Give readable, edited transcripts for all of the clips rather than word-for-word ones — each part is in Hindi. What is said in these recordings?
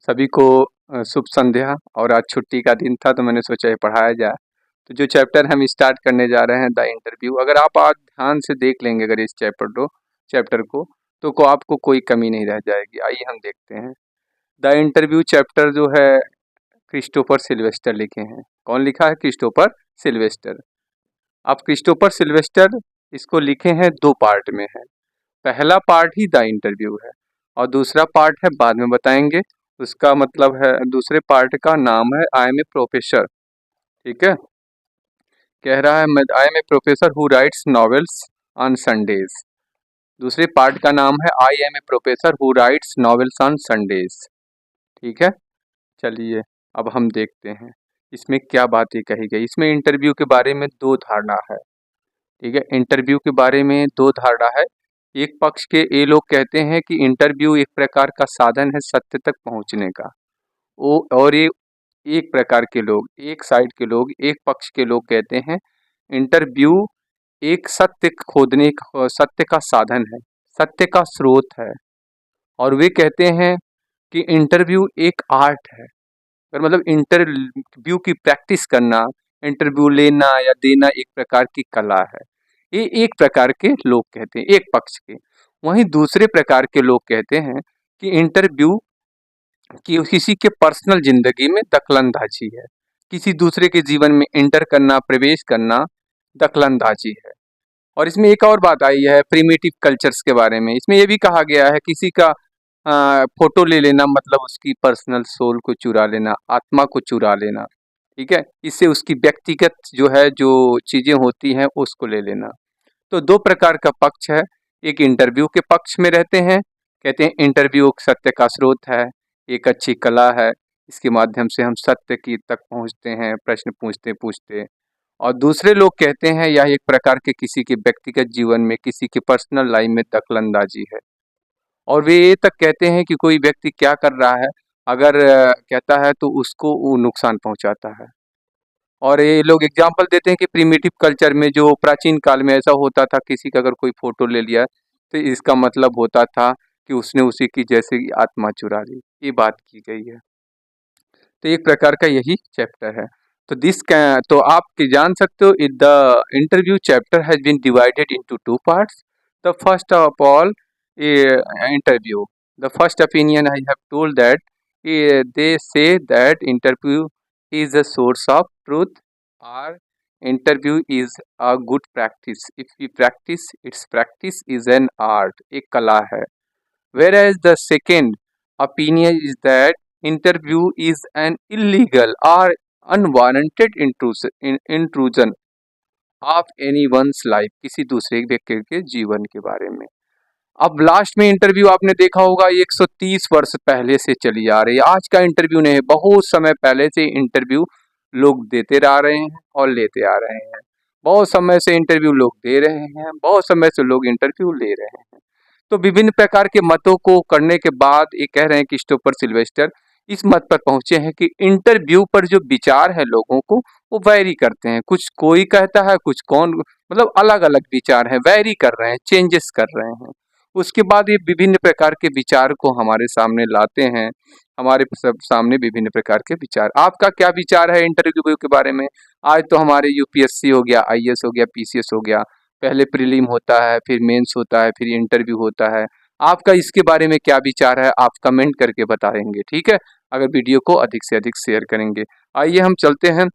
सभी को शुभ संध्या। और आज छुट्टी का दिन था तो मैंने सोचा ये पढ़ाया जाए। तो जो चैप्टर हम स्टार्ट करने जा रहे हैं द इंटरव्यू, अगर आप आज ध्यान से देख लेंगे अगर इस चैप्टर को तो आपको कोई कमी नहीं रह जाएगी। आइए हम देखते हैं। द इंटरव्यू चैप्टर जो है क्रिस्टोफर सिल्वेस्टर लिखे हैं। कौन लिखा है? Christopher Sylvester. अब क्रिस्टोफर सिल्वेस्टर इसको लिखे हैं दो पार्ट में है। पहला पार्ट ही द इंटरव्यू है और दूसरा पार्ट है बाद में बताएंगे। उसका मतलब है दूसरे पार्ट का नाम है आई एम ए प्रोफेसर। ठीक है, कह रहा है I am a professor who writes novels on Sundays. दूसरे पार्ट का नाम है I am a professor who writes novels on Sundays. ठीक है, चलिए अब हम देखते हैं इसमें क्या बातें कही गई। इसमें इंटरव्यू के बारे में दो धारणा है। ठीक है, इंटरव्यू के बारे में दो धारणा है। एक पक्ष के ये लोग कहते हैं कि इंटरव्यू एक प्रकार का साधन है सत्य तक पहुंचने का। और ये एक प्रकार के लोग, एक साइड के लोग, एक पक्ष के लोग कहते हैं इंटरव्यू एक सत्य खोदने का, सत्य का साधन है, सत्य का स्रोत है। और वे कहते हैं कि इंटरव्यू एक आर्ट है। मतलब इंटरव्यू की प्रैक्टिस करना, इंटरव्यू लेना या देना एक प्रकार की कला है। ये एक प्रकार के लोग कहते हैं, एक पक्ष के। वहीं दूसरे प्रकार के लोग कहते हैं कि इंटरव्यू कि किसी के पर्सनल जिंदगी में दखलंदाजी है, किसी दूसरे के जीवन में इंटर करना, प्रवेश करना दखलंदाजी है। और इसमें एक और बात आई है प्रिमिटिव कल्चर्स के बारे में। इसमें यह भी कहा गया है किसी का फोटो ले लेना मतलब उसकी पर्सनल सोल को चुरा लेना, आत्मा को चुरा लेना। ठीक है, इससे उसकी व्यक्तिगत जो है जो चीजें होती हैं उसको ले लेना। तो दो प्रकार का पक्ष है। एक इंटरव्यू के पक्ष में रहते हैं, कहते हैं इंटरव्यू सत्य का स्रोत है, एक अच्छी कला है, इसके माध्यम से हम सत्य की तक पहुंचते हैं प्रश्न पूछते पूछते। और दूसरे लोग कहते हैं यह एक प्रकार के किसी के व्यक्तिगत जीवन में, किसी के पर्सनल लाइफ में दखलंदाजी है। और वे ये तक कहते हैं कि कोई व्यक्ति क्या कर रहा है, अगर कहता है तो उसको वो नुकसान पहुंचाता है। और ये लोग एग्जाम्पल देते हैं कि प्रिमिटिव कल्चर में जो प्राचीन काल में ऐसा होता था, किसी का अगर कोई फोटो ले लिया तो इसका मतलब होता था कि उसने उसी की जैसे की आत्मा चुरा ली। ये बात की गई है। तो एक प्रकार का यही चैप्टर है। तो आप जान सकते हो the interview chapter has been divided into two parts. The first of all interview, the first opinion I have told that they say that interview is a source of truth or interview is a good practice if we practice its practice is an art, एक कला है। Whereas the second opinion is that interview is an illegal or unwarranted intrusion of anyone's life, किसी दूसरे व्यक्ति के जीवन के बारे में। अब लास्ट में इंटरव्यू आपने देखा होगा 130 वर्ष पहले से चली आ रही है। आज का इंटरव्यू नहीं है, बहुत समय पहले से इंटरव्यू लोग देते आ रहे हैं और लेते आ रहे हैं। बहुत समय से इंटरव्यू लोग दे रहे हैं, बहुत समय से लोग इंटरव्यू ले रहे हैं। तो विभिन्न प्रकार के मतों को करने के बाद ये कह रहे हैं क्रिस्टोफर सिल्वेस्टर इस मत पर पहुंचे हैं कि इंटरव्यू पर जो विचार है लोगों को वो वैरी करते हैं। कुछ कोई कहता है, कुछ कौन, मतलब अलग अलग विचार है, वैरी कर रहे हैं, चेंजेस कर रहे हैं। उसके बाद ये विभिन्न प्रकार के विचार को हमारे सामने लाते हैं, हमारे सब सामने विभिन्न प्रकार के विचार। आपका क्या विचार है इंटरव्यू के बारे में? आज तो हमारे यूपीएससी हो गया, आईएएस हो गया, पीसीएस हो गया, पहले प्रीलिम होता है, फिर मेंस होता है, फिर इंटरव्यू होता है। आपका इसके बारे में क्या विचार है आप कमेंट करके बताएंगे। ठीक है, अगर वीडियो को अधिक से अधिक शेयर करेंगे। आइए हम चलते हैं।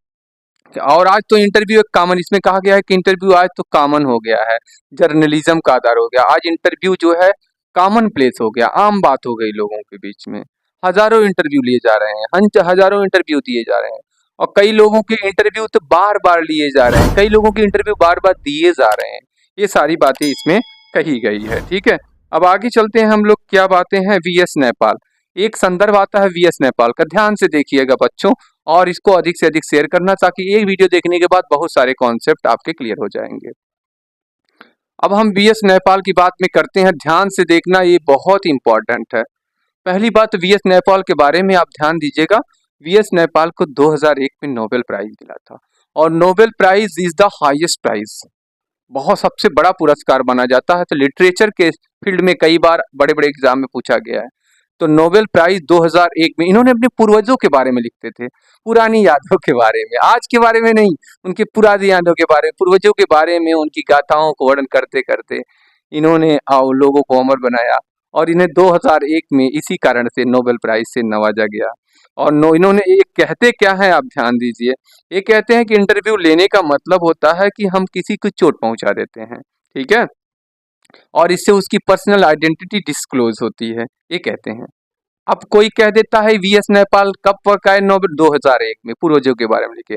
और आज तो इंटरव्यू एक कॉमन, इसमें कहा गया है कि इंटरव्यू आज तो कॉमन हो गया है, जर्नलिज्म का आधार हो गया। आज इंटरव्यू जो है कॉमन प्लेस हो गया, आम बात हो गई लोगों के बीच में। हजारों इंटरव्यू लिए जा रहे हैं, हजारों इंटरव्यू दिए जा रहे हैं। और कई लोगों के इंटरव्यू तो बार बार लिए जा रहे हैं, कई लोगों के इंटरव्यू बार बार दिए जा रहे हैं। ये सारी बातें इसमें कही गई है। ठीक है, अब आगे चलते हैं हम लोग। क्या बातें हैं? वीएस नेपाल, एक संदर्भ आता है वीएस नेपाल का, ध्यान से देखिएगा बच्चों, और इसको अधिक से अधिक शेयर करना ताकि एक वीडियो देखने के बाद बहुत सारे कॉन्सेप्ट आपके क्लियर हो जाएंगे। अब हम वीएस नेपाल की बात में करते हैं, ध्यान से देखना, ये बहुत इंपॉर्टेंट है। पहली बात वीएस नेपाल के बारे में आप ध्यान दीजिएगा। वीएस नेपाल को 2001 में नोबेल प्राइज मिला था, और Nobel prize is the highest prize, बहुत सबसे बड़ा पुरस्कार माना जाता है। तो लिटरेचर के फील्ड में कई बार बड़े बड़े एग्जाम में पूछा गया है। तो नोबेल प्राइज 2001 में इन्होंने अपने पूर्वजों के बारे में लिखते थे, पुरानी यादों के बारे में, आज के बारे में नहीं, उनके पुरानी यादों के बारे में, पूर्वजों के बारे में, उनकी गाथाओं को वर्णन करते करते इन्होंने लोगों को अमर बनाया और इन्हें 2001 में इसी कारण से नोबेल प्राइज से नवाजा गया। और इन्होंने एक कहते क्या है, आप ध्यान दीजिए, ये कहते हैं कि इंटरव्यू लेने का मतलब होता है कि हम किसी को चोट पहुंचा देते हैं, ठीक है, और इससे उसकी पर्सनल आइडेंटिटी डिस्क्लोज होती है, ये कहते हैं। अब कोई कह देता है वीएस नैपाल कब पकाए नोबेल, 2001 में, पूर्वजों के बारे में लिखे,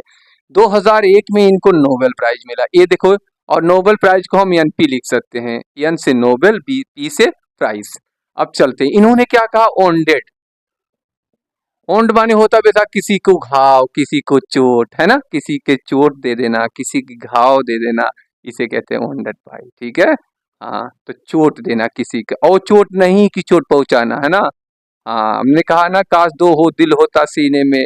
2001 में इनको नोबेल प्राइज मिला, ये देखो। और नोबेल प्राइज को हम एनपी लिख सकते हैं, एन से नोबेल, पी से प्राइज। अब चलते हैं, इन्होंने क्या कहा, ओंडेड। ओंड माने होता बेटा किसी को घाव, किसी को चोट, है ना, किसी के चोट दे देना, किसी की घाव दे देना, इसे कहते हैं ओंडेड भाई, ठीक है। हाँ, तो चोट देना किसी का, और चोट नहीं कि चोट पहुंचाना, है ना। हाँ, हमने कहा ना, काश दो हो दिल होता सीने में,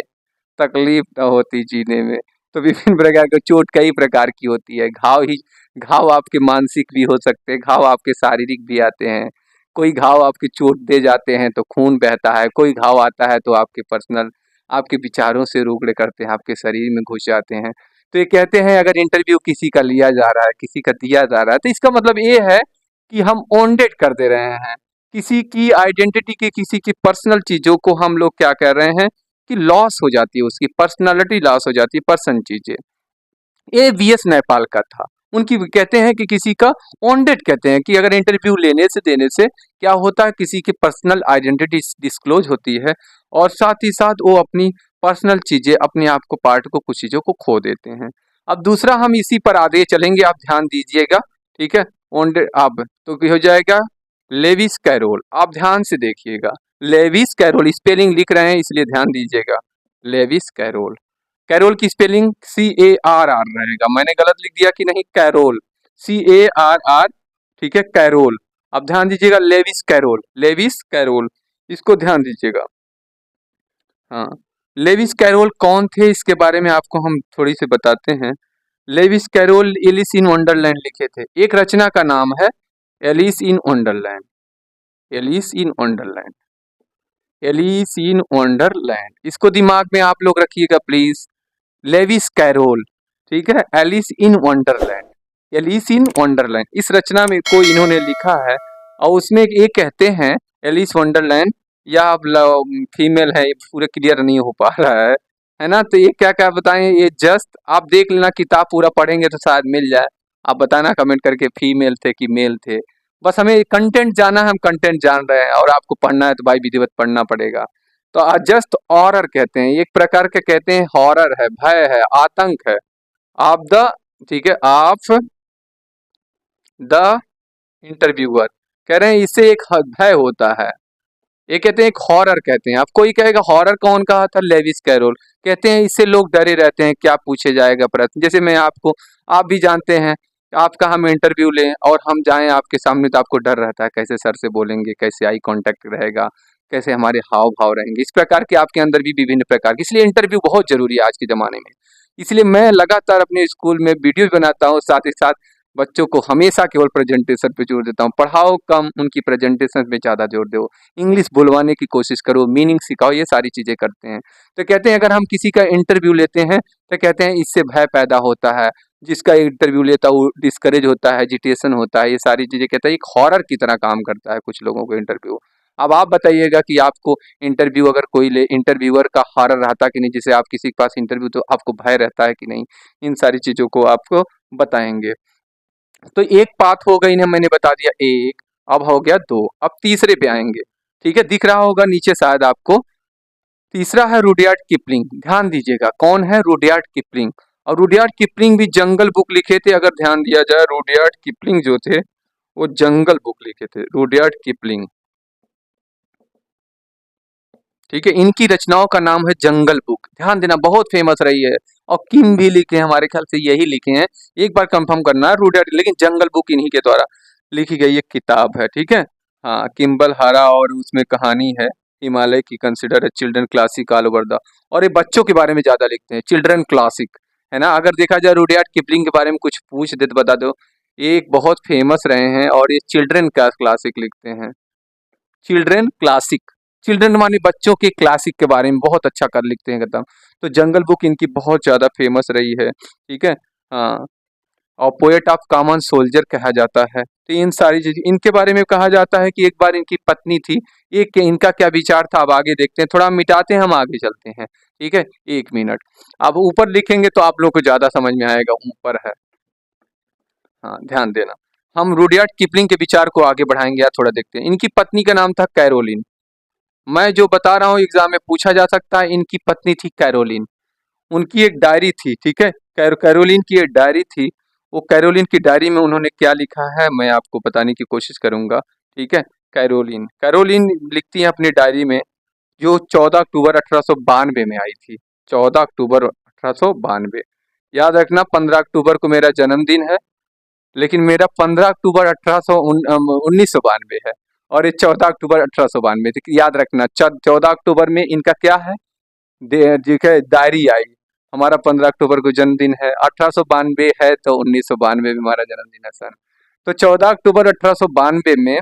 तकलीफ न होती जीने में। तो विभिन्न प्रकार की चोट कई प्रकार की होती है, घाव आपके मानसिक भी हो सकते हैं, घाव आपके शारीरिक भी आते हैं। कोई घाव आपके चोट दे जाते हैं तो खून बहता है, कोई घाव आता है तो आपके पर्सनल, आपके विचारों से रोकड़े करते हैं, आपके शरीर में घुस जाते हैं। तो ये कहते हैं अगर इंटरव्यू किसी का लिया जा रहा है, किसी का दिया जा रहा है, तो इसका मतलब ये है कि हम ऑनडेट कर दे रहे हैं, किसी की आइडेंटिटी की, किसी की पर्सनल चीजों को हम लोग क्या कर रहे हैं कि लॉस हो जाती है, उसकी पर्सनालिटी लॉस हो जाती है, पर्सन चीजें। ये वीएस नेपाल का था, उनकी कहते हैं कि किसी का ऑनडेट, कहते हैं कि अगर इंटरव्यू लेने से देने से क्या होता है, किसी की पर्सनल आइडेंटिटी डिस्क्लोज होती है और साथ ही साथ वो अपनी पर्सनल चीजें, अपने आप को, पार्ट को, कुछ चीजों को खो देते हैं। अब दूसरा हम इसी पर आगे चलेंगे, आप ध्यान दीजिएगा, ठीक है। ऑनडेट अब तो हो जाएगा लेविस कैरोल, आप ध्यान से देखिएगा, लेविस कैरोल, स्पेलिंग लिख रहे हैं इसलिए ध्यान दीजिएगा, लेविस कैरोल। कैरोल की स्पेलिंग CARR रहेगा, मैंने गलत लिख दिया कि नहीं, कैरोल, CARR, ठीक है, कैरोल। अब ध्यान दीजिएगा, लेविस कैरोल, लेविस कैरोल, इसको ध्यान दीजिएगा। हाँ, लेविस कैरोल कौन थे, इसके बारे में आपको हम थोड़ी सी बताते हैं। Lewis Carroll Alice in Wonderland लिखे थे, एक रचना का नाम है Alice in Wonderland, Alice in Wonderland, Alice in Wonderland, इसको दिमाग में आप लोग रखिएगा प्लीज। लेविस कैरोल, ठीक है, Alice in Wonderland, Alice in Wonderland, इस रचना में को इन्होंने लिखा है और उसमें ये कहते हैं एलिस वंडरलैंड, या आप फीमेल है, ये पूरा क्लियर नहीं हो पा रहा है ना, तो ये क्या क्या बताएं, ये जस्ट आप देख लेना, किताब पूरा पढ़ेंगे तो शायद मिल जाए, आप बताना कमेंट करके फीमेल थे कि मेल थे, बस हमें कंटेंट जानना है, हम कंटेंट जान रहे हैं, और आपको पढ़ना है तो भाई विधिवत पढ़ना पड़ेगा। तो जस्ट हॉरर कहते हैं, एक प्रकार के कहते हैं हॉरर है, भय है, आतंक है, ऑफ द, ठीक है, ऑफ द इंटरव्यूअर, कह रहे हैं इससे एक भय होता है, ये कहते हैं एक हॉरर कहते हैं। अब कोई कहेगा हॉरर कौन कहा था, लेविस कैरोल, कहते हैं इससे लोग डरे रहते हैं, क्या पूछे जाएगा प्रश्न, जैसे मैं आपको, आप भी जानते हैं, आपका हम इंटरव्यू लें और हम जाएं आपके सामने तो आपको डर रहता है, कैसे सर से बोलेंगे, कैसे आई कांटेक्ट रहेगा, कैसे हमारे हाव भाव रहेंगे, इस प्रकार के आपके अंदर भी विभिन्न प्रकार की, इसलिए इंटरव्यू बहुत जरूरी है आज के ज़माने में। इसलिए मैं लगातार अपने स्कूल में वीडियो बनाता हूँ, साथ ही साथ बच्चों को हमेशा केवल प्रेजेंटेशन पे जोर देता हूँ, पढ़ाओ कम, उनकी प्रेजेंटेशन पे ज़्यादा जोर दो, इंग्लिश बुलवाने की कोशिश करो, मीनिंग सिखाओ, ये सारी चीज़ें करते हैं। तो कहते हैं अगर हम किसी का इंटरव्यू लेते हैं तो कहते हैं इससे भय पैदा होता है, जिसका इंटरव्यू लेता है वो डिस्करेज होता है, एजिटेशन होता है, ये सारी चीज़ें कहते हैं एक हॉरर की तरह काम करता है कुछ लोगों को इंटरव्यू। अब आप बताइएगा कि आपको इंटरव्यू अगर कोई ले, इंटरव्यूअर का हॉरर रहता कि नहीं, जैसे आप किसी के पास इंटरव्यू तो आपको भय रहता है कि नहीं, इन सारी चीज़ों को आपको बताएंगे। तो एक पाथ हो गई ना, मैंने बता दिया एक, अब हो गया दो, अब तीसरे पे आएंगे, ठीक है, दिख रहा होगा नीचे शायद आपको, तीसरा है रुडयार्ड किपलिंग, ध्यान दीजिएगा कौन है, रुडयार्ड किपलिंग। और रुडयार्ड किपलिंग भी जंगल बुक लिखे थे, अगर ध्यान दिया जाए, रुडयार्ड किपलिंग जो थे वो जंगल बुक लिखे थे, रुडयार्ड किपलिंग, ठीक है, इनकी रचनाओं का नाम है जंगल बुक, ध्यान देना, बहुत फेमस रही है, और किम भी लिखे हैं, हमारे ख्याल से यही लिखे हैं, एक बार कंफर्म करना है रुडयार्ड, लेकिन जंगल बुक इन्हीं के द्वारा लिखी गई एक किताब है, ठीक है। हाँ, किम्बल हारा, और उसमें कहानी है हिमालय की, कंसिडर है children classic all over the, और ये बच्चों के बारे में ज्यादा लिखते हैं, चिल्ड्रन क्लासिक, है ना। अगर देखा जाए रुडयार्ड किपलिंग के बारे में कुछ पूछ दे तो बता दो, ये एक बहुत फेमस रहे हैं और ये चिल्ड्रन का क्लासिक लिखते हैं, चिल्ड्रन क्लासिक, चिल्ड्रन माने बच्चों के क्लासिक के बारे में बहुत अच्छा कर लिखते हैं एकदम। तो जंगल बुक इनकी बहुत ज़्यादा फेमस रही है, ठीक है। हाँ, और पोएट ऑफ कॉमन सोल्जर कहा जाता है। तो इन सारी चीज़ इनके बारे में कहा जाता है कि एक बार इनकी पत्नी थी, एक इनका क्या विचार था अब आगे देखते हैं, थोड़ा मिटाते हैं हम आगे चलते हैं, ठीक है। 1 मिनट, अब ऊपर लिखेंगे तो आप लोग को ज़्यादा समझ में आएगा, ऊपर है। हाँ, ध्यान देना। हम रुडयार्ड किपलिंग के विचार को आगे बढ़ाएंगे या थोड़ा देखते हैं। इनकी पत्नी का नाम था कैरोलिन। मैं जो बता रहा हूँ एग्जाम में पूछा जा सकता है, इनकी पत्नी थी कैरोलिन। उनकी एक डायरी थी, ठीक है। कैरोलिन की एक डायरी थी। वो कैरोलिन की डायरी में उन्होंने क्या लिखा है मैं आपको बताने की कोशिश करूंगा, ठीक है। कैरोलिन कैरोलिन लिखती है अपनी डायरी में, जो 14 अक्टूबर 1892 में आई थी। 14 अक्टूबर 1892। याद रखना 15 अक्टूबर को मेरा जन्मदिन है, लेकिन मेरा 15 अक्टूबर 1992 है, और ये 14 अक्टूबर 1892 थी। याद रखना 14 अक्टूबर में इनका क्या है, ठीक है, डायरी आई। हमारा 15 अक्टूबर को जन्मदिन है, 1892 है तो 1992 में हमारा जन्मदिन है सर। तो 14 अक्टूबर 1892 में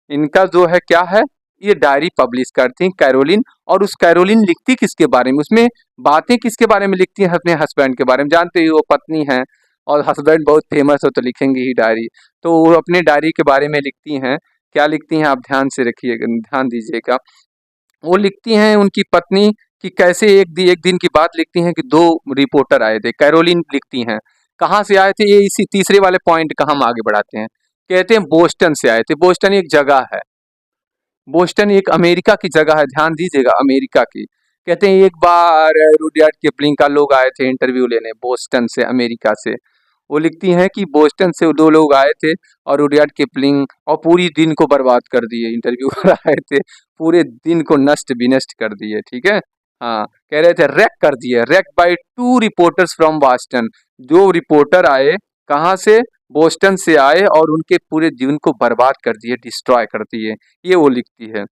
इनका जो है क्या है, ये डायरी पब्लिश करती कैरोलिन। और उस कैरोलिन लिखती किसके बारे में, उसमें बातें किसके बारे में लिखती है, अपने हस्बैंड के बारे में। जानते ही वो पत्नी है और हस्बैंड बहुत फेमस हो तो लिखेंगे ही डायरी। तो वो अपने डायरी के बारे में लिखती हैं। क्या लिखती हैं आप ध्यान से रखिएगा, ध्यान दीजिएगा। वो लिखती हैं उनकी पत्नी कि कैसे एक दिन की बात लिखती हैं कि 2 रिपोर्टर आए थे। कैरोलिन लिखती हैं कहाँ से आए थे, ये इसी तीसरे वाले पॉइंट का हम आगे बढ़ाते हैं। कहते हैं बोस्टन से आए थे। बोस्टन एक जगह है, बोस्टन एक अमेरिका की जगह है, ध्यान दीजिएगा, अमेरिका की। कहते हैं एक बार रुडयार्ड किपलिंग का लोग आए थे इंटरव्यू लेने बोस्टन से, अमेरिका से। वो लिखती हैं कि बोस्टन से 2 लोग आए थे और रुडयार्ड किपलिंग और पूरी दिन को बर्बाद कर दिए। इंटरव्यू आए थे, पूरे दिन को नष्ट विनष्ट कर दिए, ठीक है। हाँ, कह रहे थे रैक कर दिए, rack by 2 reporters from Boston. 2 reporter आए, कहाँ से, बोस्टन से आए, और उनके पूरे जीवन को बर्बाद कर दिए, डिस्ट्रॉय कर दिए। ये वो लिखती है।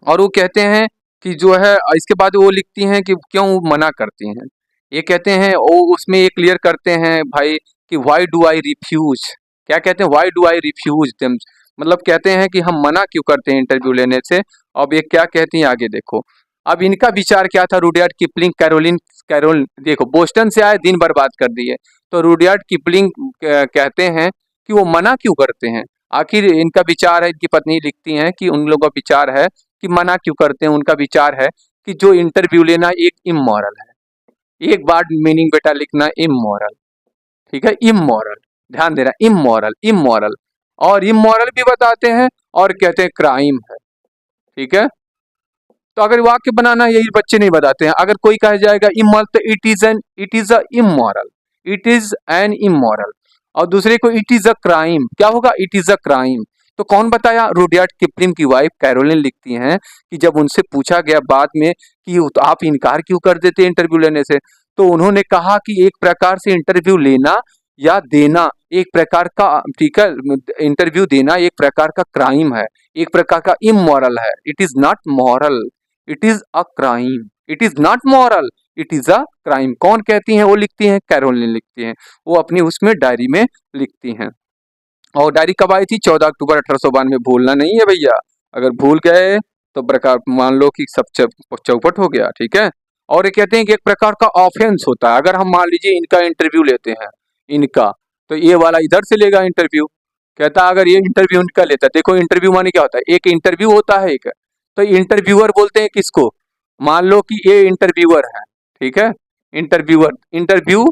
और वो कहते हैं कि जो है, इसके बाद वो लिखती हैं कि क्यों मना करती हैं। ये कहते हैं, वो उसमें ये क्लियर करते हैं भाई कि व्हाई डू आई रिफ्यूज। क्या कहते हैं, why do I refuse them, मतलब कहते हैं कि हम मना क्यों करते हैं इंटरव्यू लेने से। अब ये क्या कहती हैं आगे देखो। अब इनका विचार क्या था, रुडयार्ड किपलिंग कैरोल देखो, बोस्टन से आए, दिन बर्बाद कर दिए। तो रुडयार्ड किपलिंग कहते हैं कि वो मना क्यों करते हैं। आखिर इनका विचार है, इनकी पत्नी लिखती हैं कि उन लोगों का विचार है कि मना क्यों करते हैं। उनका विचार है कि जो इंटरव्यू लेना एक इमोरल है। एक बार मीनिंग बेटा लिखना, इमोरल, ठीक है, इमोरल। ध्यान देना, इमोरल, इमोरल। और इमोरल भी बताते हैं और कहते हैं क्राइम है, ठीक है। तो अगर वाक्य बनाना यही बच्चे नहीं बताते हैं। अगर कोई कहा जाएगा इमोरल तो it is a immoral, it is an immoral. और दूसरे को इट इज अ क्राइम, क्या होगा, इट इज अ क्राइम। तो कौन बताया, रुडयार्ड किपलिंग की वाइफ कैरोलिन लिखती हैं कि जब उनसे पूछा गया बाद में कि तो आप इनकार क्यों कर देते इंटरव्यू लेने से, तो उन्होंने कहा कि एक प्रकार से इंटरव्यू लेना या देना एक प्रकार का, ठीक है, इंटरव्यू देना एक प्रकार का क्राइम है, एक प्रकार का इमोरल है। It is not moral, it is a crime. It is not moral, it is a crime. कौन कहती हैं, वो लिखती हैं, कैरोलिन लिखती हैं। वो अपनी उसमें डायरी में लिखती हैं। और डायरी कब आई थी, 14 अक्टूबर 1892। भूलना नहीं है भैया, अगर भूल गए तो प्रकार मान लो कि सब चौपट हो गया, ठीक है। और ये कहते हैं कि एक प्रकार का ऑफेंस होता है। अगर हम मान लीजिए इनका इंटरव्यू लेते हैं, इनका, तो ये वाला इधर से लेगा इंटरव्यू। कहता अगर ये इंटरव्यू इनका लेता है, देखो इंटरव्यू माने क्या होता है, एक इंटरव्यू होता है एक, तो इंटरव्यूअर बोलते हैं किसको, मान लो कि ये इंटरव्यूअर है, ठीक है। इंटरव्यूअर, इंटरव्यू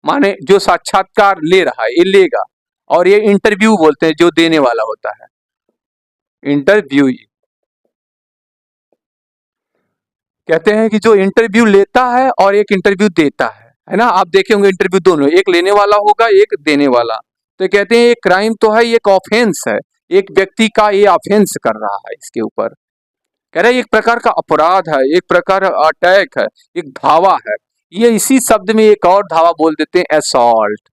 माने जो साक्षात्कार ले रहा है, ये लेगा। और ये इंटरव्यू बोलते हैं जो देने वाला होता है, इंटरव्यू। कहते हैं कि जो इंटरव्यू लेता है और एक इंटरव्यू देता है ना। आप देखे होंगे इंटरव्यू दोनों, एक लेने वाला होगा एक देने वाला। तो कहते हैं ये क्राइम तो है, ये एक ऑफेंस है, एक व्यक्ति का ये ऑफेंस कर रहा है इसके ऊपर। कह रहे एक प्रकार का अपराध है, एक प्रकार अटैक है, एक धावा है। ये इसी शब्द में एक और धावा बोल देते हैं, असॉल्ट।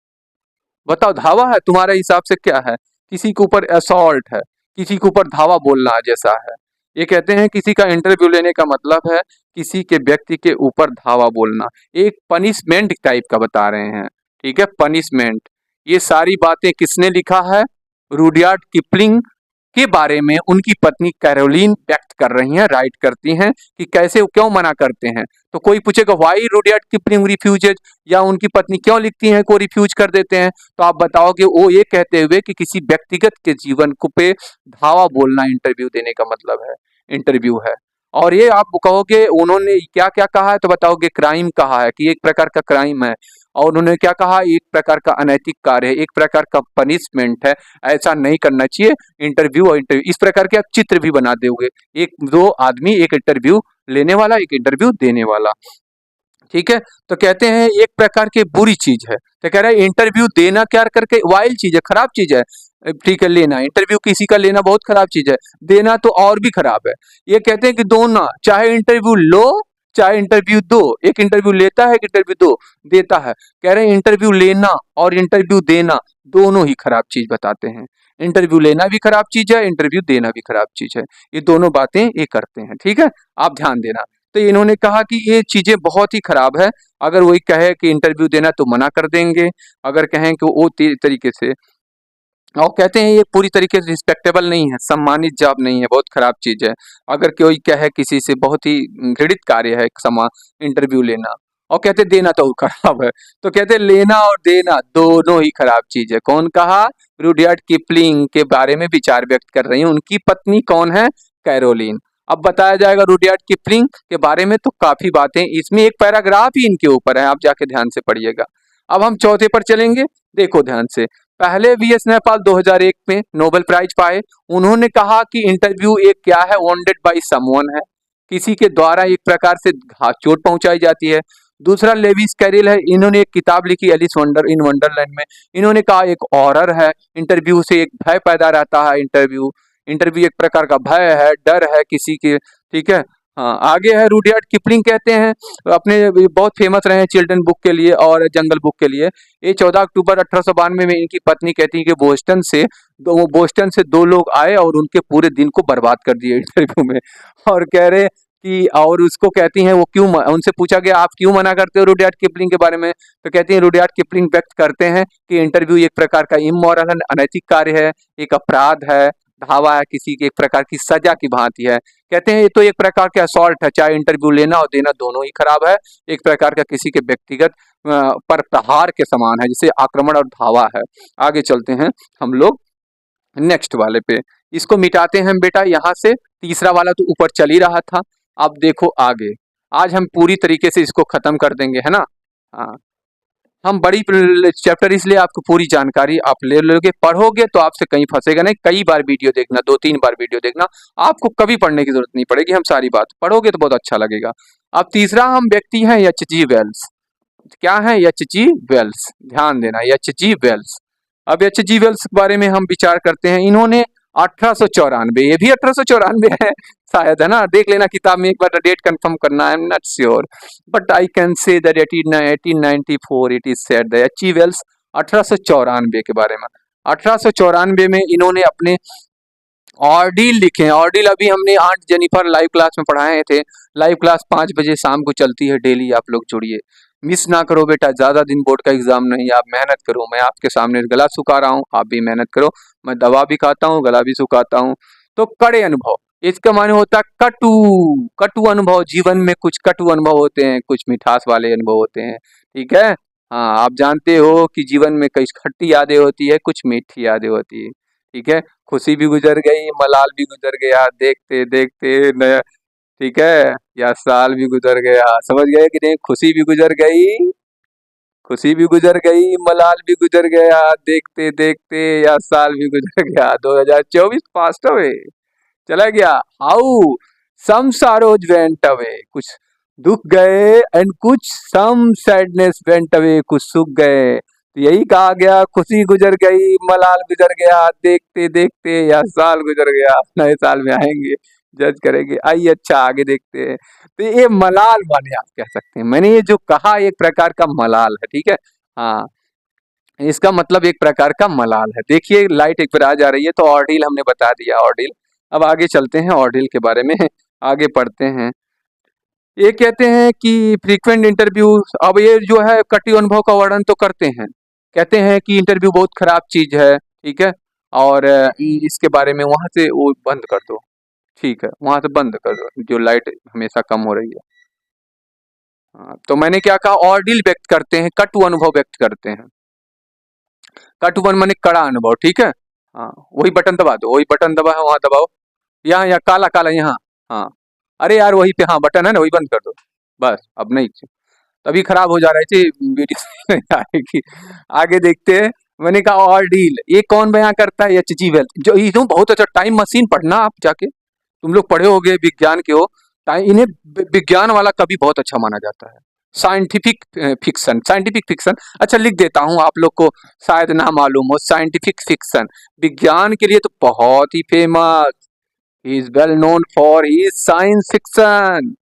बताओ धावा है तुम्हारे हिसाब से क्या है, किसी के ऊपर असॉल्ट है, किसी के ऊपर धावा बोलना जैसा है। ये कहते हैं किसी का इंटरव्यू लेने का मतलब है किसी के व्यक्ति के ऊपर धावा बोलना, एक पनिशमेंट टाइप का बता रहे हैं, ठीक है, पनिशमेंट। ये सारी बातें किसने लिखा है, रुडयार्ड किपलिंग के बारे में उनकी पत्नी कैरोलिन व्यक्त कर रही हैं, राइट करती हैं कि कैसे वो क्यों मना करते हैं। तो कोई पूछेगा व्हाई रुडयार्ड किपलिंग रिफ्यूजेज, या उनकी पत्नी क्यों लिखती हैं को रिफ्यूज कर देते हैं। तो आप बताओगे वो ये कहते हुए कि किसी व्यक्तिगत के जीवन को पे धावा बोलना इंटरव्यू देने का मतलब है, इंटरव्यू है। और ये आप कहोगे उन्होंने क्या क्या कहा है, तो बताओगे क्राइम कहा है कि एक प्रकार का क्राइम है। और उन्होंने क्या कहा, एक प्रकार का अनैतिक कार्य है, एक प्रकार का पनिशमेंट है, ऐसा नहीं करना चाहिए। इंटरव्यू और इंटरव्यू इस प्रकार के आप चित्र भी बना दोगे, एक दो आदमी, एक इंटरव्यू लेने वाला, एक इंटरव्यू देने वाला, ठीक है। तो कहते हैं एक प्रकार की बुरी चीज है, तो कह रहा है इंटरव्यू देना क्या करके वाइल चीज है, खराब चीज है। ठीक है, लेना इंटरव्यू किसी का लेना बहुत खराब चीज है, देना तो और भी खराब है। ये कहते हैं कि दोनों, चाहे इंटरव्यू लो चाहे इंटरव्यू दो, एक इंटरव्यू लेता है, एक इंटरव्यू दो देता है। कह रहे हैं इंटरव्यू लेना और इंटरव्यू देना दोनों ही खराब चीज बताते हैं। इंटरव्यू लेना भी खराब चीज है, इंटरव्यू देना भी खराब चीज है, ये दोनों बातें ये करते हैं, ठीक है, आप ध्यान देना। तो इन्होंने कहा कि ये चीजें बहुत ही खराब है। अगर वही कहे कि इंटरव्यू देना तो मना कर देंगे, अगर कहें कि वो तरीके से, और कहते हैं ये पूरी तरीके से रिस्पेक्टेबल नहीं है, सम्मानित जॉब नहीं है, बहुत खराब चीज है। अगर कोई कहे किसी से, बहुत ही घृणित कार्य है इंटरव्यू लेना। और कहते देना तो खराब है। तो कहते लेना और देना दोनों ही खराब चीज है। कौन कहा, रुडयार्ड किपलिंग के बारे में विचार व्यक्त कर रही है, उनकी पत्नी कौन है, कैरोलिन। अब बताया जाएगा रुडयार्ड किपलिंग के बारे में तो काफी बातें, इसमें एक पैराग्राफ ही इनके ऊपर है, आप जाके ध्यान से पढ़िएगा। अब हम चौथे पर चलेंगे, देखो ध्यान से। पहले वीएस नैपाल 2001 में नोबेल प्राइज पाए। उन्होंने कहा कि इंटरव्यू एक क्या है, वांटेड बाय समवन है, किसी के द्वारा एक प्रकार से चोट पहुंचाई जाती है। दूसरा लेविस कैरिल है, इन्होंने एक किताब लिखी एलिस वंडर इन वंडरलैंड में। इन्होंने कहा एक हॉरर है, इंटरव्यू से एक भय पैदा रहता है, इंटरव्यू इंटरव्यू एक प्रकार का भय है, डर है किसी के, ठीक है। हाँ, आगे है रुडयार्ड किपलिंग कहते हैं, अपने बहुत फेमस रहे हैं चिल्ड्रन बुक के लिए और जंगल बुक के लिए। ये 14 अक्टूबर 1892 में इनकी पत्नी कहती है कि बोस्टन से दो लोग आए और उनके पूरे दिन को बर्बाद कर दिए इंटरव्यू में। और कह रहे कि, और उसको कहती हैं वो क्यों, उनसे पूछा गया आप क्यों मना करते हो रुडयार्ड किपलिंग के बारे में, तो कहती हैं रुडयार्ड किपलिंग व्यक्त करते हैं कि इंटरव्यू एक प्रकार का इमोरल है, अनैतिक कार्य है, एक अपराध है, धावा है, किसी के एक प्रकार की सजा की भांति है। कहते हैं ये तो एक प्रकार के असॉल्ट है, चाहे इंटरव्यू लेना और देना दोनों ही खराब है, एक प्रकार का किसी के व्यक्तिगत पर प्रहार के समान है, जिसे आक्रमण और धावा है। आगे चलते हैं हम लोग नेक्स्ट वाले पे, इसको मिटाते हैं बेटा यहाँ से। तीसरा वाला तो ऊपर चल ही रहा था, अब देखो आगे, आज हम पूरी तरीके से इसको खत्म कर देंगे, है ना। हाँ, हम बड़ी चैप्टर इसलिए आपको पूरी जानकारी आप ले लोगे, पढ़ोगे तो आपसे कहीं फंसेगा नहीं। कई बार वीडियो देखना, 2-3 बार वीडियो देखना, आपको कभी पढ़ने की जरूरत नहीं पड़ेगी, हम सारी बात पढ़ोगे तो बहुत अच्छा लगेगा। अब तीसरा हम व्यक्ति हैं एच.जी. वेल्स। क्या है एच.जी. वेल्स, ध्यान देना, एच.जी. वेल्स। अब एच.जी. वेल्स के बारे में हम विचार करते हैं। इन्होंने 1894, ये भी 1894 है शायद, है ना, देख लेना किताब में, एक बार डेट कंफर्म करना, I am not sure, but I can say that 1894 it is said the H G. Wells. 1894 के बारे में, 1894 में इन्होंने अपने ऑर्डिल लिखे हैं। ऑर्डिल अभी हमने आंट जेनिफर लाइव क्लास में पढ़ाए थे। लाइव क्लास 5 बजे शाम को चलती है डेली, आप लोग जुड़िए, मिस ना करो बेटा, ज्यादा दिन बोर्ड का एग्जाम नहीं, आप मेहनत करो। मैं आपके सामने गला सुखा रहा हूँ, आप भी मेहनत करो। मैं दवा भी खाता हूँ, गला भी सुखाता हूँ। तो कड़े अनुभव, इसका माने होता है कटु, कटु अनुभव। जीवन में कुछ कटु अनुभव होते हैं, कुछ मिठास वाले अनुभव होते हैं, ठीक है। हाँ, आप जानते हो कि जीवन में कई खट्टी यादें होती है, कुछ मीठी यादें होती है, ठीक है। खुशी भी गुजर गई, मलाल भी गुजर गया, देखते देखते नया, ठीक है, या साल भी गुजर गया, समझ गए कि नहीं। खुशी भी गुजर गई, खुशी भी गुजर गई, मलाल भी गुजर गया, देखते देखते या साल भी गुजर गया, 2024 पास्ट अवे, चला गया। How some sorrows went away, कुछ दुख गए, एंड कुछ सम सैडनेस वेंट अवे, कुछ सुख गए। तो यही कहा गया, खुशी गुजर गई, मलाल गुजर गया, देखते देखते या साल गुजर गया, नए साल में आएंगे, जज करेंगे। आइए अच्छा आगे देखते हैं। तो ये मलाल माने आप कह सकते हैं, मैंने ये जो कहा एक प्रकार का मलाल है, ठीक है। हाँ, इसका मतलब एक प्रकार का मलाल है। देखिए लाइट एक बार आ जा रही है, तो ऑर्डिल हमने बता दिया, ऑर्डिल। अब आगे चलते हैं, ऑर्डिल के बारे में आगे पढ़ते हैं। ये कहते हैं कि फ्रीक्वेंट इंटरव्यू, अब ये जो है कटु अनुभव का वर्णन तो करते हैं, कहते हैं कि इंटरव्यू बहुत खराब चीज है, ठीक है। और इसके बारे में वहाँ से वो बंद कर दो। ठीक है, वहाँ से बंद कर दो जो लाइट हमेशा कम हो रही है। हाँ, तो मैंने क्या कहा, ऑर्डिल व्यक्त करते हैं, कटु अनुभव व्यक्त करते हैं। कटु माने कड़ा अनुभव, ठीक है। हाँ, वही बटन दबा दो, वही बटन दबा है, वहाँ दबाओ। यहाँ यहाँ काला काला यहाँ। हाँ, अरे यार वही पे, हाँ बटन है ना, वही बंद कर दो बस। अब नहीं, तभी खराब हो जा रही थी वीडियो नहीं आएगी। आगे देखते हैं। मैंने कहा ऑर्डिल, ये कौन बयां करता है, एच.जी. वेल्स। जो ये तो बहुत अच्छा, टाइम मशीन पढ़ना आप जाके, तुम लोग पढ़े होगे, विज्ञान के हो। इन्हें विज्ञान वाला कवि बहुत अच्छा माना जाता है। साइंटिफिक फिक्शन, साइंटिफिक फिक्शन, अच्छा लिख देता हूँ, आप लोग को शायद ना मालूम हो। साइंटिफिक फिक्शन विज्ञान के लिए तो बहुत ही famous. He is well known for his science fiction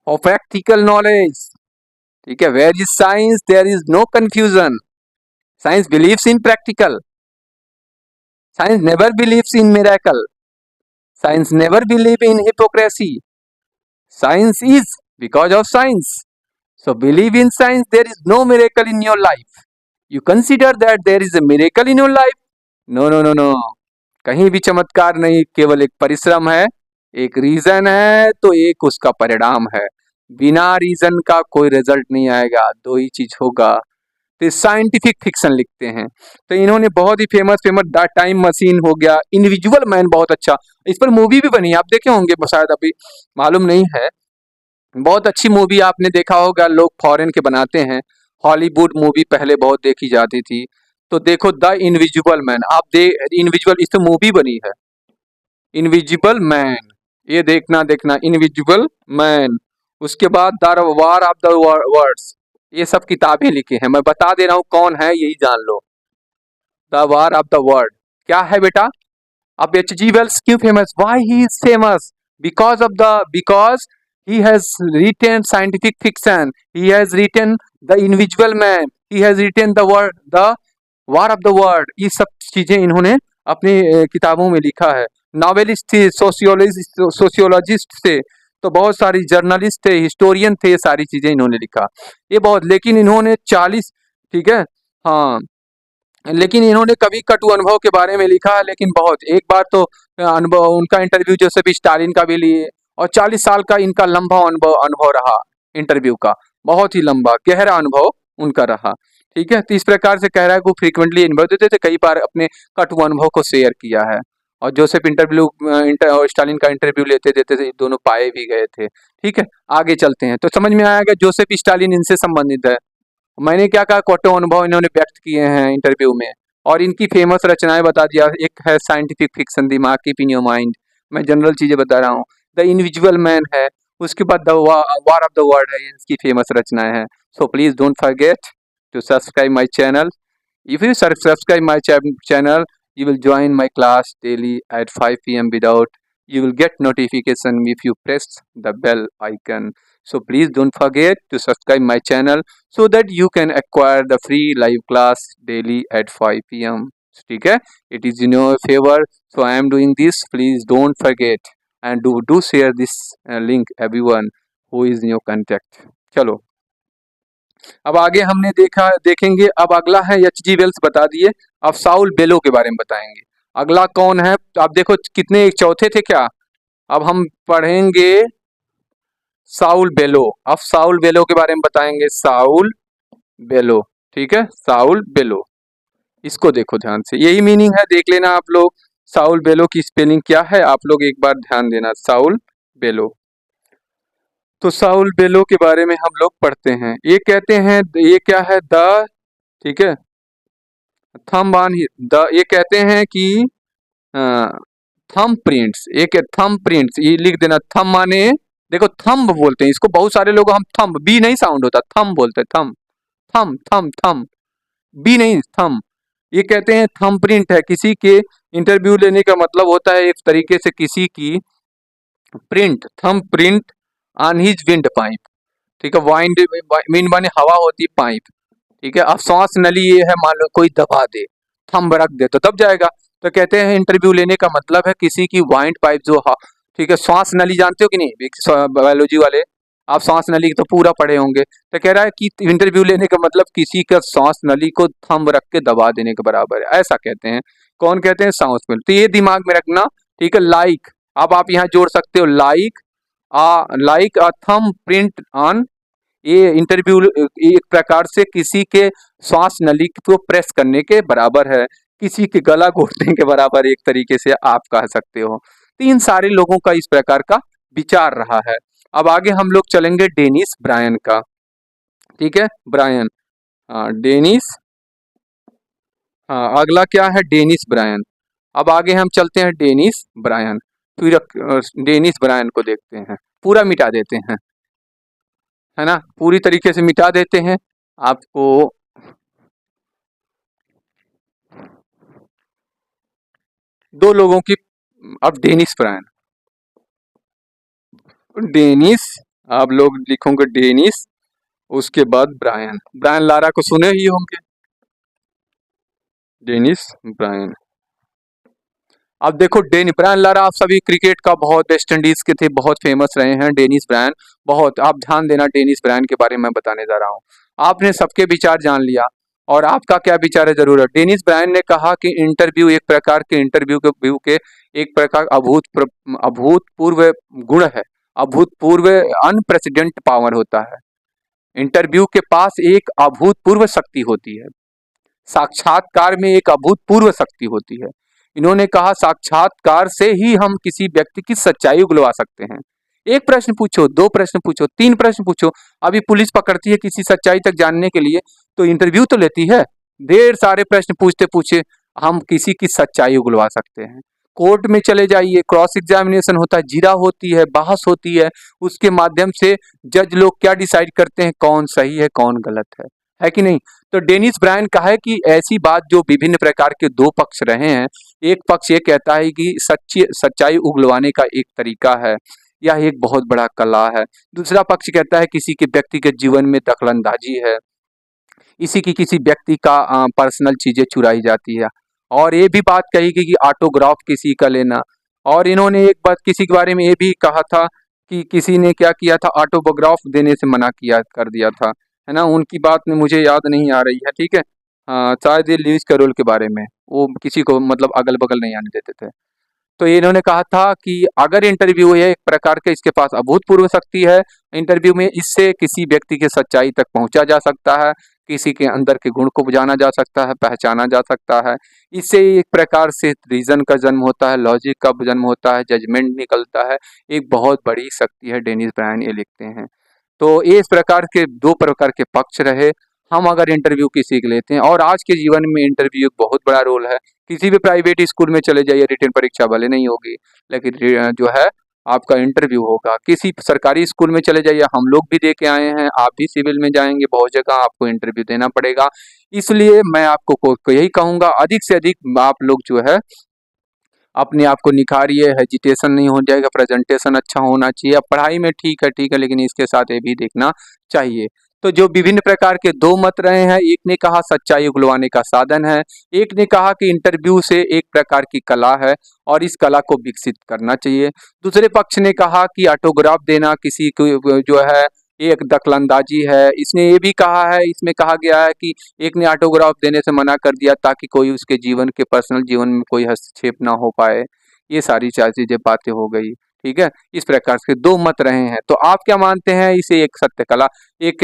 और प्रैक्टिकल नॉलेज। ठीक है, where is science there is no confusion. Science believes in practical. Science never believes in miracle. Science never believe in hypocrisy. Science is because of science. So believe in science, there is no miracle in your life. You consider that there is a miracle in your life? No, no, no, no. कहीं भी चमत्कार नहीं, केवल एक परिश्रम है, एक रीजन है, तो एक उसका परिणाम है। बिना रीजन का कोई रिजल्ट नहीं आएगा, दो ही चीज होगा। तो साइंटिफिक फिक्शन लिखते हैं। तो इन्होंने बहुत ही famous famous the time machine हो गया, इनविजिबल मैन बहुत अच्छा, इस पर मूवी भी बनी है, आप देखे होंगे शायद, अभी मालूम नहीं है। बहुत अच्छी मूवी, आपने देखा होगा, लोग फॉरेन के बनाते हैं। हॉलीवुड मूवी पहले बहुत देखी जाती थी। तो देखो द इनविजिबल मैन, आप दे इनविजिबल, इस तो मूवी बनी है इनविजिबल मैन, ये देखना देखना इनविजिबल मैन। उसके बाद the war of the words, ये सब किताबें लिखी हैं, मैं बता दे रहा हूँ कौन है, यही जान लो। The war of the word क्या है बेटा। अब एच.जी. वेल्स क्यों famous, why he is famous, because he has written scientific fiction, he has written the invisible man, he has written the war of the world। ये सब चीजें इन्होंने अपनी किताबों में लिखा है। नॉवेलिस्ट थे, सोशियोलॉजिस्ट थे, तो बहुत सारी जर्नलिस्ट थे, हिस्टोरियन थे, ये सारी चीजें इन्होंने लिखा। ये बहुत, लेकिन इन्होंने 40, ठीक है, हाँ, लेकिन इन्होंने कभी कटु अनुभव के बारे में लिखा, लेकिन बहुत, एक बार तो अनुभव, उनका इंटरव्यू जोसेफ स्टालिन का भी लिए, और 40 साल का इनका लंबा अनुभव अनुभव रहा इंटरव्यू का, बहुत ही लंबा गहरा अनुभव उनका रहा। ठीक है, तो इस प्रकार से कह रहा है कि वो फ्रीक्वेंटली अनुभव देते थे, कई बार अपने कटु अनुभव को शेयर किया है। और जोसेफ स्टालिन का इंटरव्यू लेते देते थे, दोनों पाए भी गए थे। ठीक है, आगे चलते हैं, तो समझ में आएगा जोसेफ स्टालिन इनसे संबंधित है। मैंने क्या कहा, कटु अनुभव इन्होंने व्यक्त किए हैं इंटरव्यू में, और इनकी फेमस रचनाएं बता दिया। एक है साइंटिफिक फिक्शन, दिमाग कीपिंग योर माइंड, मैं जनरल चीजें बता रहा हूँ। द इनविजिबल मैन है, उसके बाद the war of the world है, इसकी फेमस रचनाएं हैं। So please don't forget to subscribe my channel. If you subscribe my channel, you will join my class daily at 5 p.m. without, you will get notification if you press the bell icon. So please don't forget to subscribe my channel so that you can acquire the free live class daily at 5 p.m. ठीक है, it is in your favor, so I am doing this, please don't forget and do share this link everyone who is in your contact। चलो, अब आगे हमने देखेंगे। अब अगला है एच.जी. वेल्स, बता दिए। अब साउल बेलो के बारे में बताएंगे। अगला कौन है, तो आप देखो कितने, एक चौथे थे क्या। अब हम पढ़ेंगे साउल बेलो। अब साउल बेलो के बारे में बताएंगे, साउल बेलो। ठीक है, साउल बेलो, इसको देखो ध्यान से, यही मीनिंग है, देख लेना आप लोग। साउल बेलो की स्पेलिंग क्या है, आप लोग एक बार ध्यान देना, साउल बेलो। तो साउल बेलो के बारे में हम लोग पढ़ते हैं। ये कहते हैं, ये क्या है, द, ठीक है, थंब ऑन द, ये कहते हैं कि थंब प्रिंट्स, एक थंब प्रिंट्स, ये लिख देना। थंब माने, देखो थंब बोलते हैं इसको, बहुत सारे लोग हम थंब, बी नहीं साउंड होता, थंब बोलते हैं, thumb, thumb thumb thumb, B नहीं, थंब। ये कहते हैं थंब प्रिंट है, किसी के इंटरव्यू लेने का मतलब होता है एक तरीके से किसी की print, thumb print on his wind pipe. ठीक है, विंड माने हवा होती है, पाइप। ठीक है, अब श्वास नली ये है, मान लो कोई दबा दे, थंब रख दे तो दब जाएगा। तो कहते हैं इंटरव्यू लेने का मतलब है किसी की वाइंड पाइप जो, ठीक है, श्वास नली जानते हो कि नहीं बायोलॉजी वाले, आप सांस नली तो पूरा पढ़े होंगे। तो कह रहा है कि इंटरव्यू लेने का मतलब किसी का सांस नली को थंब रख के दबा देने के बराबर है, ऐसा कहते हैं। कौन कहते हैं? साउंसफुल। तो ये दिमाग में रखना, ठीक है। लाइक, अब आप यहाँ जोड़ सकते हो like a thumb print on, ये इंटरव्यू एक प्रकार से किसी के श्वास नली को प्रेस करने के बराबर है, किसी के गला घोटने के बराबर एक तरीके से आप कह सकते हो। तो इन सारे लोगों का इस प्रकार का विचार रहा है। अब आगे हम लोग चलेंगे डेनिस ब्रायन का, ठीक है। ब्रायन, डेनिस, अगला क्या है? Dennis Brian. अब आगे हम चलते हैं डेनिस ब्रायन, फिर डेनिस ब्रायन को देखते हैं, पूरा मिटा देते हैं, है ना, पूरी तरीके से मिटा देते हैं आपको। दो लोगों की, अब डेनिस ब्रायन, डेनिस, आप लोग लिखोगे डेनिस, उसके बाद ब्रायन। ब्रायन लारा को सुने ही होंगे, डेनिस ब्रायन। अब देखो ब्रायन लारा, आप सभी क्रिकेट का बहुत वेस्ट इंडीज के थे, बहुत फेमस रहे हैं डेनिस ब्रायन। बहुत, आप ध्यान देना डेनिस ब्रायन के बारे में बताने जा रहा हूँ। आपने सबके विचार जान लिया, और आपका क्या विचार है जरूर है। डेनिस ब्रायन ने कहा कि इंटरव्यू एक प्रकार के एक प्रकार अभूतपूर्व गुण है, अभूतपूर्व अनप्रेसिडेंट पावर होता है। इंटरव्यू के पास एक अभूतपूर्व शक्ति होती है, साक्षात्कार में एक अभूतपूर्व शक्ति होती है। इन्होंने कहा साक्षात्कार से ही हम किसी व्यक्ति की सच्चाई उगलवा सकते हैं। एक प्रश्न पूछो, दो प्रश्न पूछो, तीन प्रश्न पूछो। अभी पुलिस पकड़ती है किसी सच्चाई तक जानने के लिए, तो इंटरव्यू तो लेती है। ढेर सारे प्रश्न पूछते पूछे हम किसी की सच्चाई उगलवा सकते हैं। कोर्ट में चले जाइए, क्रॉस एग्जामिनेशन होता है, जीरा होती है, बहस होती है, उसके माध्यम से जज लोग क्या डिसाइड करते हैं, कौन सही है कौन गलत है कि नहीं। तो डेनिस ब्रायन का है कि ऐसी बात जो विभिन्न प्रकार के दो पक्ष रहे हैं, एक पक्ष ये कहता है कि सच्चाई उगलवाने का एक तरीका है, यह एक बहुत बड़ा कला है। दूसरा पक्ष कहता है किसी के व्यक्तिगत जीवन में दखलंदाजी है, इसी की किसी व्यक्ति का पर्सनल चीजें चुराई जाती है। और ये भी बात कही गई कि ऑटोग्राफ किसी का लेना, और इन्होंने एक बात किसी के बारे में ये भी कहा था कि किसी ने क्या किया था, ऑटोग्राफ देने से मना किया कर दिया था, है ना। उनकी बात में मुझे याद नहीं आ रही है, ठीक है। शायद ये लुइस कैरोल के बारे में, वो किसी को मतलब अगल बगल नहीं आने देते थे। तो इन्होंने कहा था कि अगर इंटरव्यू है एक प्रकार के, इसके पास अभूतपूर्व शक्ति है, इंटरव्यू में इससे किसी व्यक्ति की सच्चाई तक पहुंचा जा सकता है, किसी के अंदर के गुण को जाना जा सकता है, पहचाना जा सकता है। इससे एक प्रकार से रीजन का जन्म होता है, लॉजिक का जन्म होता है, जजमेंट निकलता है। एक बहुत बड़ी शक्ति है, डेनिस ब्रायन ये लिखते हैं। तो ये इस प्रकार के दो प्रकार के पक्ष रहे। हम अगर इंटरव्यू की सीख लेते हैं, और आज के जीवन में इंटरव्यू एक बहुत बड़ा रोल है। किसी भी प्राइवेट स्कूल में चले जाइए, रिटन परीक्षा भले नहीं होगी, लेकिन जो है आपका इंटरव्यू होगा। किसी सरकारी स्कूल में चले जाइए, हम लोग भी दे के आए हैं, आप भी सिविल में जाएंगे, बहुत जगह आपको इंटरव्यू देना पड़ेगा। इसलिए मैं आपको को यही कहूंगा, अधिक से अधिक आप लोग जो है अपने आप को निखारिए, हेजिटेशन नहीं हो जाएगा, प्रेजेंटेशन अच्छा होना चाहिए। अब पढ़ाई में ठीक है, लेकिन इसके साथ ये भी देखना चाहिए। तो जो विभिन्न प्रकार के दो मत रहे हैं, एक ने कहा सच्चाई उगलवाने का साधन है, एक ने कहा कि इंटरव्यू से एक प्रकार की कला है और इस कला को विकसित करना चाहिए। दूसरे पक्ष ने कहा कि ऑटोग्राफ देना किसी को जो है एक दखलंदाजी है। इसने ये भी कहा है, इसमें कहा गया है कि एक ने ऑटोग्राफ देने से मना कर दिया ताकि कोई उसके जीवन के पर्सनल जीवन में कोई हस्तक्षेप ना हो पाए। ये सारी चीजें बातें हो गई, ठीक है। इस प्रकार से दो मत रहे हैं। तो आप क्या मानते हैं? इसे एक सत्य कला, एक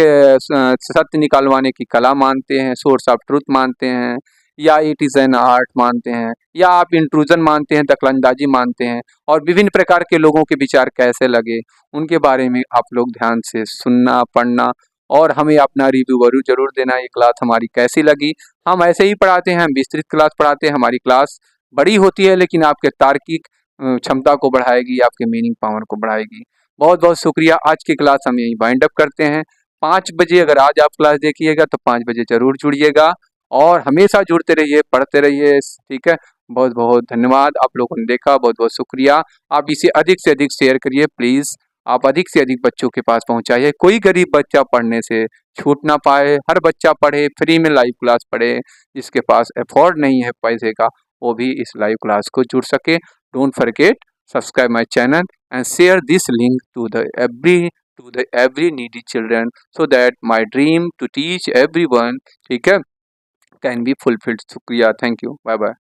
सत्य निकालवाने की कला मानते हैं, सोर्स ऑफ ट्रुथ मानते हैं, या इट इज एन आर्ट मानते हैं, या आप इंट्रूजन मानते हैं, दखलंदाजी मानते हैं? और विभिन्न प्रकार के लोगों के विचार कैसे लगे, उनके बारे में आप लोग ध्यान से सुनना, पढ़ना, और हमें अपना रिव्यू जरूर देना, ये क्लास हमारी कैसी लगी। हम ऐसे ही पढ़ाते हैं, हम विस्तृत क्लास पढ़ाते हैं। हमारी क्लास बड़ी होती है, लेकिन आपके तार्किक क्षमता को बढ़ाएगी, आपके मीनिंग पावर को बढ़ाएगी। बहुत बहुत शुक्रिया। आज की क्लास हम यहीं वाइंड अप करते हैं। 5 बजे अगर आज आप क्लास देखिएगा तो 5 बजे जरूर जुड़िएगा, और हमेशा जुड़ते रहिए, पढ़ते रहिए, ठीक है। बहुत बहुत धन्यवाद, आप लोगों ने देखा, बहुत बहुत शुक्रिया। आप इसे अधिक से अधिक शेयर करिए प्लीज़, आप अधिक से अधिक बच्चों के पास पहुंचाइए। कोई गरीब बच्चा पढ़ने से छूट ना पाए, हर बच्चा पढ़े, फ्री में लाइव क्लास पढ़े। जिसके पास अफोर्ड नहीं है पैसे का, वो भी इस लाइव क्लास को जुड़ सके। Don't forget, subscribe my channel and share this link to the every to the every needy children so that my dream to teach everyone, ठीक है, can be fulfilled. शुक्रिया, थैंक यू, बाय बाय.